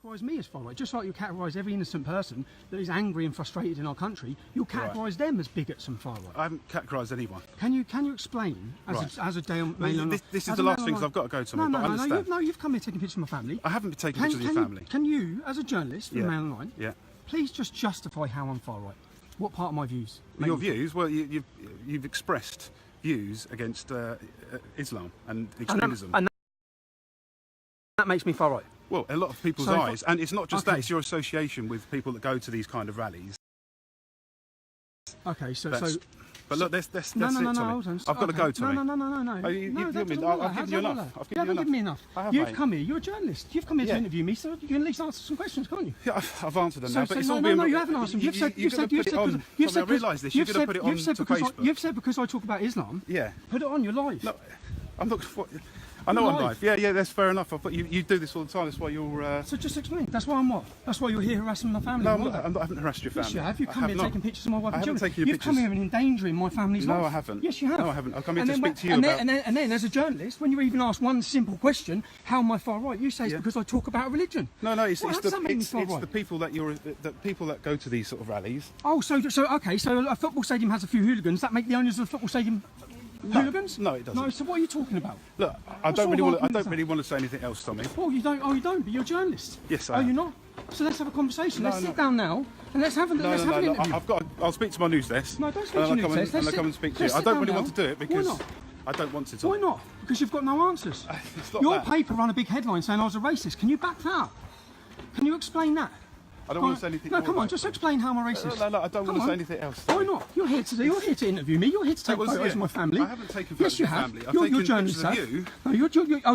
categorise me as far right, just like you categorise every innocent person that is angry and frustrated in our country. You'll categorise them as bigots and far right. I haven't categorised anyone. Can you explain as a Daily Mail? This is the last thing I've got to go to. No, you've come here taking pictures of my family. I haven't been taking pictures of your family. Can you, as a journalist from Mail Online, please just justify how I'm far right? What part of my views? Your views? Well, you've expressed views against Islam and extremism. And that makes me far right. Well, a lot of people's eyes, and it's not just that; it's your association with people that go to these kind of rallies. Okay, but look, that's it, Tommy. I've got to go, Tommy. No. You've given me enough. You haven't given me enough. You've come here. You're a journalist. You've come here to interview me, so you can at least answer some questions, can't you? Yeah, I've answered them now, but it's all no, you haven't answered them. You've said, I realise this. You're going to put it on to Facebook. You've said because I talk about Islam. Yeah. Put it on. You're live. No, I'm not. I know I'm live. Yeah, that's fair enough. But you do this all the time. That's why you're. So just explain. That's why I'm what? That's why you're here harassing my family. No, I haven't harassed your family. Yes, you have. You've come here taking pictures of my wife and children. I haven't taken your pictures. You've come here and endangering my family's life. No, I haven't. Yes, you have. No, I haven't. I've come here to speak to you about. And then, as a journalist, when you even ask one simple question, how am I far right? You say it's because I talk about religion. No, it's the people that go to these sort of rallies. Oh, so a football stadium has a few hooligans. That make the owners of the football stadium hooligans? No, it doesn't. No, so what are you talking about? Look, I don't really want to say anything else, Tommy. Oh, you don't. Oh, you don't. But you're a journalist. Yes, I am. Oh, you're not. So let's have a conversation. Let's sit down now and let's have an interview. I'll speak to my news desk. No, don't speak to your news desk. I'll come and speak to you. I don't really want to do it because I don't want to. Why not? Because you've got no answers. Your paper ran a big headline saying I was a racist. Can you back that up? Can you explain that? I don't want to say anything. No, come on, just explain how I'm a racist. No, I don't want to say anything else. Why not? You're here to interview me. You're here to take photos of my family. I haven't taken photos of your family. I've taken pictures of you. No,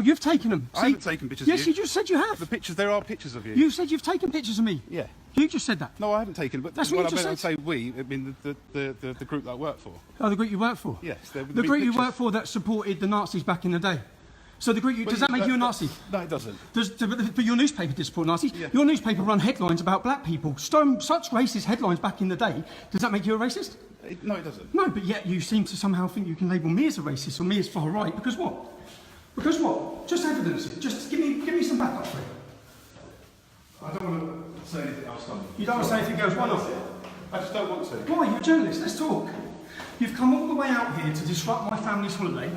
you've taken them. I haven't taken pictures of you. Yes, you just said you have. The pictures, there are pictures of you. You said you've taken pictures of me. Yeah. You just said that. No, I haven't taken. But that's what you just said. Say we. I mean the group that I work for. Oh, the group you work for. Yes. The group you work for that supported the Nazis back in the day. So the group does that make you a Nazi? No, it doesn't. But your newspaper did support Nazis. Yeah. Your newspaper run headlines about black people. Such racist headlines back in the day. Does that make you a racist? No, it doesn't. No, but yet you seem to somehow think you can label me as a racist or me as far right. Because what? Because what? Just evidence it. Just give me some backup for it. I don't want to say anything else, Tom. You don't want to say anything else? Why not? I just don't want to. Why? You're a journalist. Let's talk. You've come all the way out here to disrupt my family's holiday.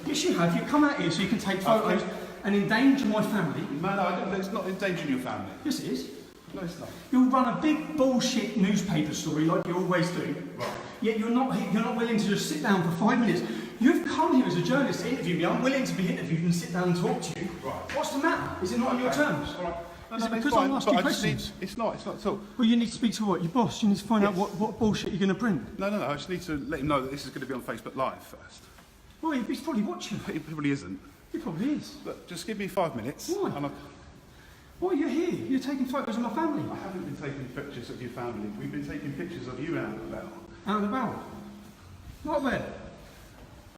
Yes, you have. You've come out here so you can take photos and endanger my family. No, it's not endangering your family. Yes, it is. No, it's not. You'll run a big bullshit newspaper story like you always do. Right. Yet you're not willing to just sit down for 5 minutes. You've come here as a journalist to interview me. I'm willing to be interviewed and sit down and talk to you. Right. What's the matter? Is it not on your terms? All right. Is it because I'm asking questions? It's not at all. Well, you need to speak to what? Your boss? You need to find out what bullshit you're going to print? No, I just need to let him know that this is going to be on Facebook Live first. Well, he's probably watching. He probably isn't. He probably is. Look, just give me 5 minutes. Why? Why are you here? You're taking photos of my family. I haven't been taking pictures of your family. We've been taking pictures of you out and about. Out and about? Not where?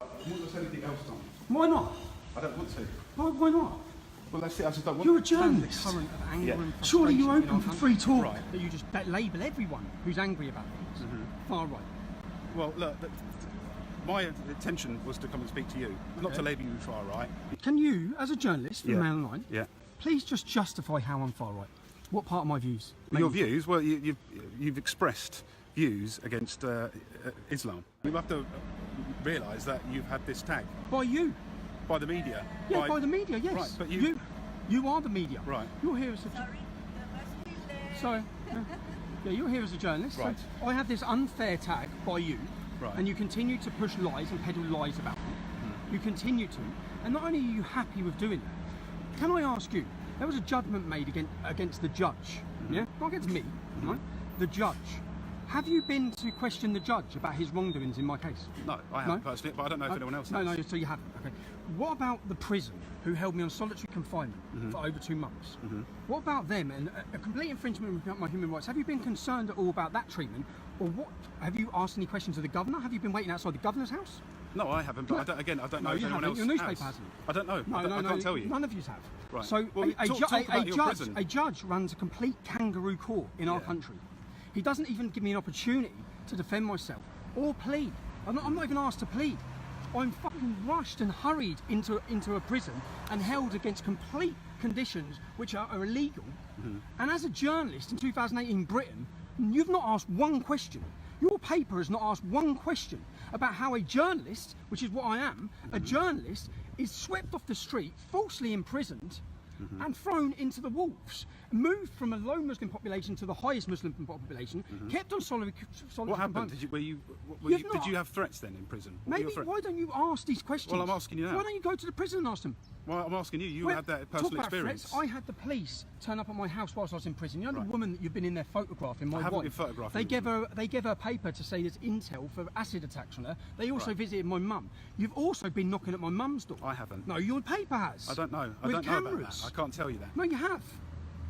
I don't want to say anything else, Tom. Why not? I don't want to. Why not? Well, that's it. I just don't want. You're a journalist. Surely you're open for free talk. Right, but you just label everyone who's angry about things far right. Well, look, my intention was to come and speak to you, not to label you far right. Can you, as a journalist from Mail Online, please just justify how I'm far right? What part of my views? Your views? Well, you've expressed views against Islam. You have to realise that you've had this tag. By you? By the media. Yeah, by the media, yes. Right, but you are the media. Right. You're here as a... Sorry. Yeah, you're here as a journalist. Right. So I have this unfair tag by you. Right. And you continue to push lies and peddle lies about me. You continue to. And not only are you happy with doing that, can I ask you, there was a judgment made against the judge. Yeah? Not against me, right? The judge. Have you been to question the judge about his wrongdoings in my case? No, I haven't personally, but I don't know if anyone else has. No, so you haven't. Okay. What about the prison who held me on solitary confinement for over 2 months? What about them and a complete infringement of my human rights? Have you been concerned at all about that treatment? Or what? Have you asked any questions of the governor? Have you been waiting outside the governor's house? No, I haven't, but I don't know if anyone else Your newspaper has. hasn't. I don't know. I can't tell you. None of you have. Right. So well, a judge runs a complete kangaroo court in our country. He doesn't even give me an opportunity to defend myself or plead. I'm not even asked to plead. I'm fucking rushed and hurried into a prison and held against complete conditions which are illegal And as a journalist in 2018 Britain, you've not asked one question. Your paper has not asked one question about how a journalist, which is what I am, a journalist is swept off the street, falsely imprisoned, and thrown into the wolves, moved from a low Muslim population to the highest Muslim population, kept on solitary What happened? confinement. Did you have threats then in prison? What were Maybe your threats? why don't you ask these questions? Well, I'm asking you now. Why don't you go to the prison and ask them? Well, I'm asking you. You Well, had that talk personal about experience. threats. I had the police turn up at my house whilst I was in prison. You know Right. the woman that you've been in there photographing, my I haven't wife. been photographing They the gave her a paper to say there's intel for acid attacks on her. They also Right. visited my mum. You've also been knocking at my mum's door. I haven't. No, your paper has. I don't know. I With don't know about cameras. that. I can't tell you that. No, you have.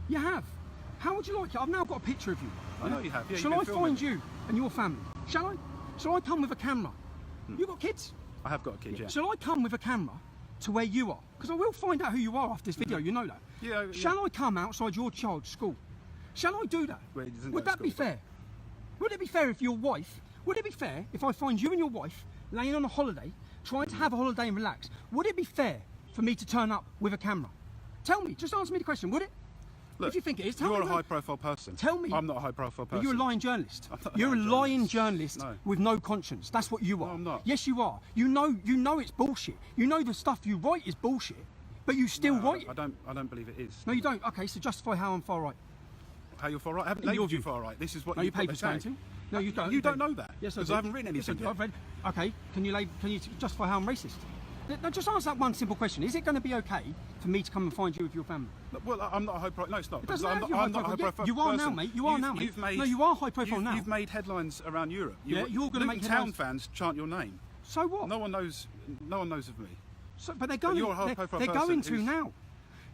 You have. How would you like it? I've now got a picture of you. I know you have. Yeah, Shall you've I been filming find me. you and your family? Shall I? Shall I come with a camera? You got kids? I have got a kid. Yeah. Shall I come with a camera to where you are? Because I will find out who you are after this video, you know that. Yeah, yeah. Shall I come outside your child's school? Shall I do that? Well, he doesn't Would go to that be school, but- fair? Would it be fair if your wife, would it be fair if I find you and your wife laying on a holiday, trying to have a holiday and relax? Would it be fair for me to turn up with a camera? Tell me, just answer me the question, would it? Look, if you think it is, tell you're me. a high-profile person. Tell me. I'm not a high-profile person. But you're a lying journalist. I'm not a You're a lying lying journalist. journalist No. with no conscience. That's what you are. No, I'm not. Yes, you are. You know it's bullshit. You know the stuff you write is bullshit, but you still No, write it. I don't believe it is. No, you don't. Okay, so justify how I'm far right. How you're far right? I haven't In your labelled you view. far right. This is what No, you your paper's going to. No, you don't. You don't know that. Yes, because do. I haven't written Yes, I anything do. yet. I've read. Okay, can you justify how I'm racist? No, just answer that one simple question. Is it going to be okay for me to come and find you with your family? Well, I'm not a high profile. No, it's not. It doesn't because matter if I'm you're not a high high profile. profile. You are now, person. mate. You are now, mate. You've made, No, you are high profile now. You've made headlines around Europe. Yeah, you're gonna make Luton headlines. Town fans chant your name. So what? No one knows. No one knows of me. So, but they're going. you're a high-profile they're person going to who's- now.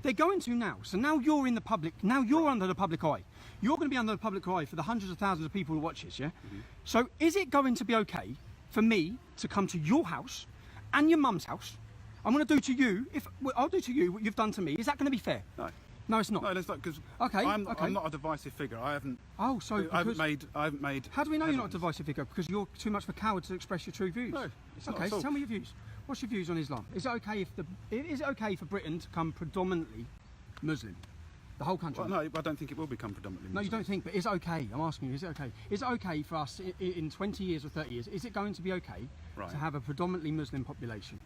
They're going to now. So now you're in the public. Now you're under the public eye. You're going to be under the public eye for the hundreds of thousands of people who watch this. Yeah. So is it going to be okay for me to come to your house and your mum's house? I'm going to do to you. I'll do to you what you've done to me. Is that going to be fair? No. No, it's not. No, that's not because Okay, I'm okay. not a divisive figure. I haven't. Oh, so I haven't because- made. How do we know you're not a headlines. divisive figure? Because you're too much of a coward to express your true views. No, it's not Okay, at so all. tell me your views. What's your views on Islam? Is it okay for Britain to come predominantly Muslim? The whole country? Well, no, I don't think it will become predominantly. No, you Muslim. don't think, but is it okay? I'm asking you, is it okay? Is it okay for us in 20 years or 30 years, is it going to be okay Right. to have a predominantly Muslim population?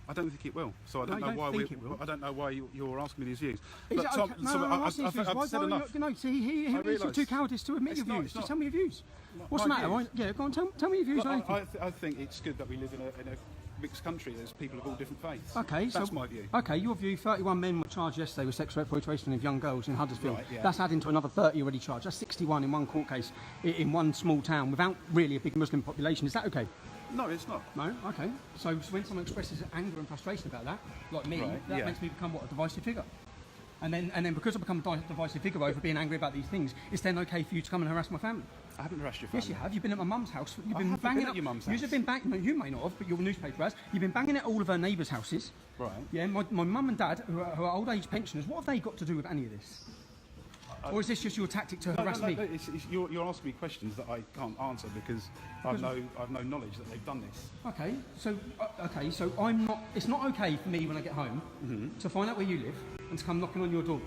I don't think it will. So I No, don't you know don't why think it will? I don't know why you're asking me these views. Is Look, it Tom, okay? No, so I'm asking you I've views. said enough. No, see, he's realise. too cowardice to admit It's your not- views. it's Just not- tell me your views. What's the my matter? views. Yeah, go on, tell me your views Look, on anything. I think it's good that we live in a mixed country. There's people of all different faiths. Okay, That's so my view. Okay, your view. 31 men were charged yesterday with sexual exploitation of young girls in Huddersfield. Right, yeah. That's adding to another 30 already charged. That's 61 in one court case in one small town without really a big Muslim population. Is that okay? No, it's not. No. Okay. So when someone expresses anger and frustration about that, like me, Right, that yeah. makes me become what, a divisive figure. And then because I become a divisive figure over being angry about these things, it's then okay for you to come and harass my family. I haven't harassed your family. Yes, you have. You've been at my mum's house. You've I been haven't banging been at up your mum's You've house. been bang. No, you may not have, but your newspaper has. You've been banging at all of her neighbours' houses. Right. Yeah, my mum and dad, who are old age pensioners, what have they got to do with any of this? Or is this just your tactic to harass me? You're asking me questions that I can't answer because I've no knowledge that they've done this. Okay, so I'm not. It's not okay for me when I get home to find out where you live and to come knocking on your door.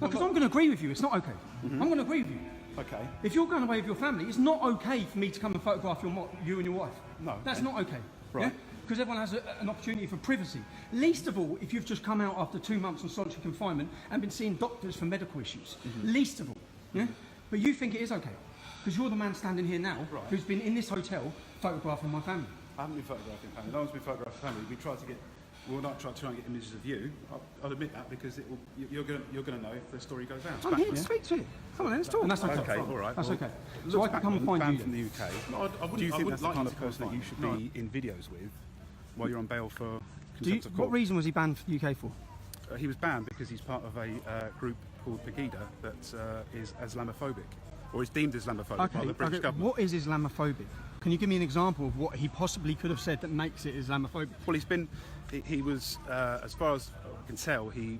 No, because I'm going to agree with you. It's not okay. I'm going to agree with you. Okay. If you're going away with your family, it's not okay for me to come and photograph you and your wife. No. That's not okay. Right. Because everyone has an opportunity for privacy. Least of all, if you've just come out after 2 months on solitary confinement and been seeing doctors for medical issues. Least of all. Yeah. But you think it is okay because you're the man standing here now Right. who's been in this hotel photographing my family. I haven't been photographing family. No one's been photographing family. We tried to get. We'll not try and get images of you. I'll admit that because you're going to know if the story goes out. I'm here to speak to you. Come on, then, let's talk. And that's okay. Okay, all right. That's well, okay. So I can come and find banned you. from then. the UK. No, I wouldn't- Do you I think wouldn't that's the like kind you of to come person that and you find should me. be in videos with while you're on bail for Do you, contempt of what court? reason was he banned from the UK for? He was banned because he's part of a group called Pegida that is Islamophobic, or is deemed Islamophobic by the British government. What is Islamophobic? Can you give me an example of what he possibly could have said that makes it Islamophobic? Well, he was, as far as I can tell, he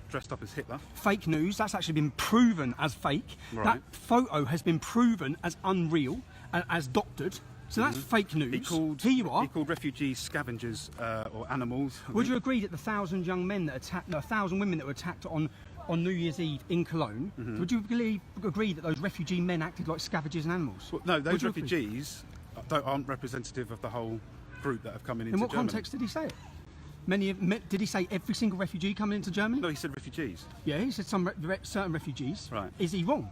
dressed up as Hitler. Fake news, that's actually been proven as fake. Right. That photo has been proven as unreal, as doctored. So that's fake news. Here you are. He called refugees scavengers or animals. I Would think. you agree that the 1,000 young men that attacked, no, 1,000 women that were attacked on on New Year's Eve in Cologne, would you agree that those refugee men acted like scavengers and animals? Well, no, those Would you agree? refugees aren't representative of the whole group that have come into In what Germany. context did he say it? Did he say every single refugee coming into Germany? No, he said refugees. Yeah, he said some certain refugees. Right. Is he wrong?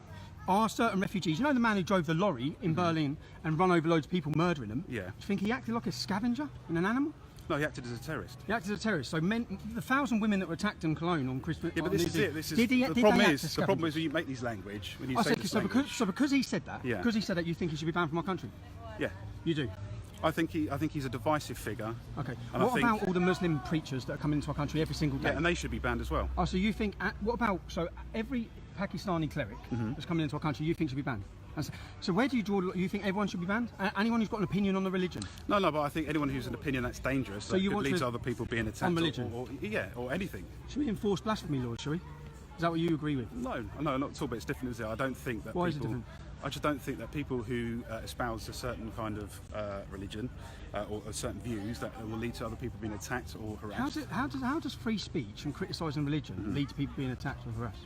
Are certain refugees, you know the man who drove the lorry in Berlin and run over loads of people, murdering them? Yeah. Do you think he acted like a scavenger and an animal? No, he acted as a terrorist. He acted as a terrorist. So the 1,000 women that were attacked in Cologne on Christmas. Yeah, but on this New is Year's it. Eve, This is did he, the did problem. they act Is as the problem scavengers? is when you make these language, when you I say said, this so language. because he said that, Yeah. because he said that, you think he should be banned from our country? Yeah, You do. I think he's a divisive figure. Okay. And I What think- about all the Muslim preachers that are coming into our country every single day? Yeah, and they should be banned as well. Oh, so you think? What about every Pakistani cleric that's coming into our country? You think should be banned? So where do you draw? You think everyone should be banned? Anyone who's got an opinion on the religion? No, but I think anyone who's an opinion that's dangerous, So that you could want lead to- to other people being attacked, on religion? or anything. Should we enforce blasphemy laws? Shall we? Is that what you agree with? No, not at all. But it's different, is it? I don't think that Why is it people. different? I just don't think that people who espouse a certain kind of religion or certain views that will lead to other people being attacked or harassed. How does free speech and criticising religion lead to people being attacked or harassed?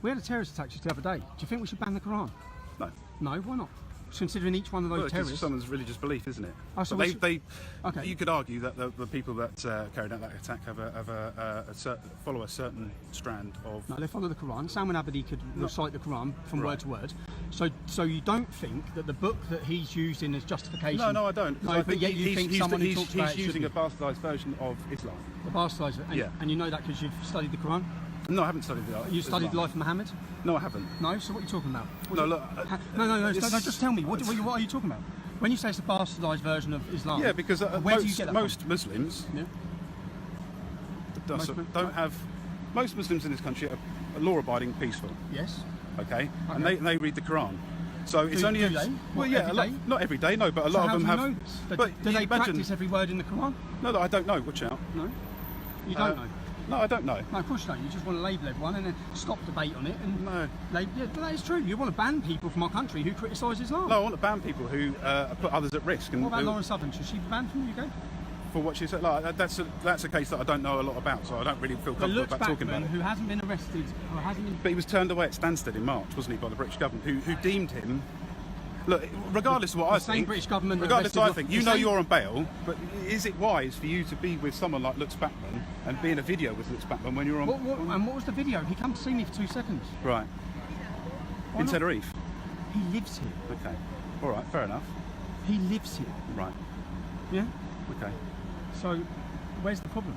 We had a terrorist attack just the other day. Do you think we should ban the Quran? No. No, why not? Considering each one of those Well, it's terrorists. someone's religious belief, isn't it? Oh, so But we should- Okay. You could argue that the people that carried out that attack follow a certain strand of. No, they follow the Quran. Salman Abedi could recite the Quran from word to word. So you don't think that the book that he's using as justification? No, I don't. 'cause No, I but think yet you think someone who talks about it he's using a should bastardised version of Islam. be. The bastardised, and, Yeah. and you know that because you've studied the Quran. No, I haven't studied the. You studied the life of Muhammad. No, I haven't. No, so what are you talking about? No, look. No, this- just tell me. What are you talking about? When you say it's a bastardised version of Islam. Yeah, because where do you get that most Muslims from? Yeah. don't have. Most Muslims in this country are law-abiding, peaceful. Yes. Okay, and Okay. they read the Quran. So it's Do- only do a, they? well, What, yeah, every a lot, day? not every day, no, but a So lot how of them do you have. know this? But Do they imagine, practice every word in the Quran? No, I don't know. Watch out. No. You don't know. No, I don't know. No, of course you don't. You just want to label everyone and then stop debate on it. And No. yeah, but that is true. You want to ban people from our country who criticise Islam. No, I want to ban people who put others at risk. And What about who- Lauren Southern? Should she be banned from the UK? for what she said? Like, that's a case that I don't know a lot about, so I don't really feel But comfortable Lutz about talking about Backman, it. who hasn't been arrested or hasn't been. But he was turned away at Stansted in March, wasn't he, by the British government, who deemed him. Look, regardless of what I same think, British government that regardless of what I arrested- think, you the know same- you're on bail, but is it wise for you to be with someone like Lutz Backman and be in a video with Lutz Backman when you're on? And what was the video? He came to see me for 2 seconds. Right. Why In not? Tenerife. He lives here. Okay. All right. Fair enough. He lives here. Right. Yeah. Okay. So, where's the problem?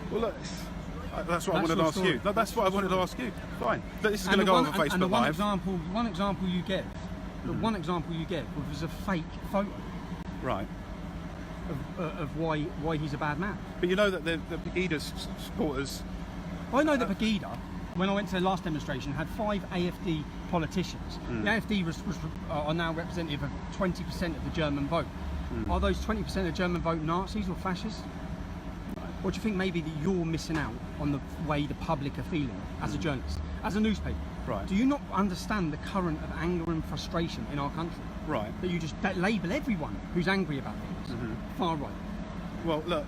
Well, look, that's what I That's wanted to your ask story. you. No, that's what I wanted to ask you. Fine. But this is going And to the go one- over and the Facebook one Live. example you gave, the one example you gave was a fake photo Right. of why he's a bad man. But you know that the Pegida supporters. I know that Pegida, when I went to the last demonstration, had 5 AFD politicians. The AFD are now representative of 20% of the German vote. Are those 20% of the German vote Nazis or fascists? Or do you think maybe that you're missing out on the way the public are feeling as a journalist, as a newspaper? Right. Do you not understand the current of anger and frustration in our country? Right. That you just label everyone who's angry about things. Far right. Well, look,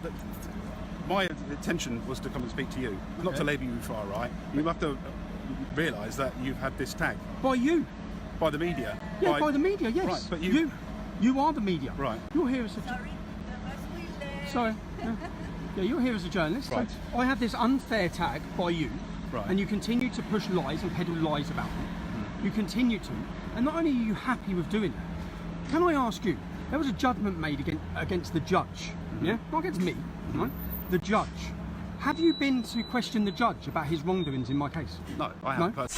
my intention was to come and speak to you, not to Okay. label you far right. You have to realise that you've had this tag By you. by the media. Yeah, by the media, yes. Right, but you are the media. Right. You're here as a sorry. Yeah, you're here as a journalist. Right. So I have this unfair tag by you, Right. and you continue to push lies and peddle lies about me. You continue to, and not only are you happy with doing that, can I ask you? There was a judgment made against the judge, yeah, not against me, right? The judge. Have you been to question the judge about his wrongdoings in my case? No, I No? haven't.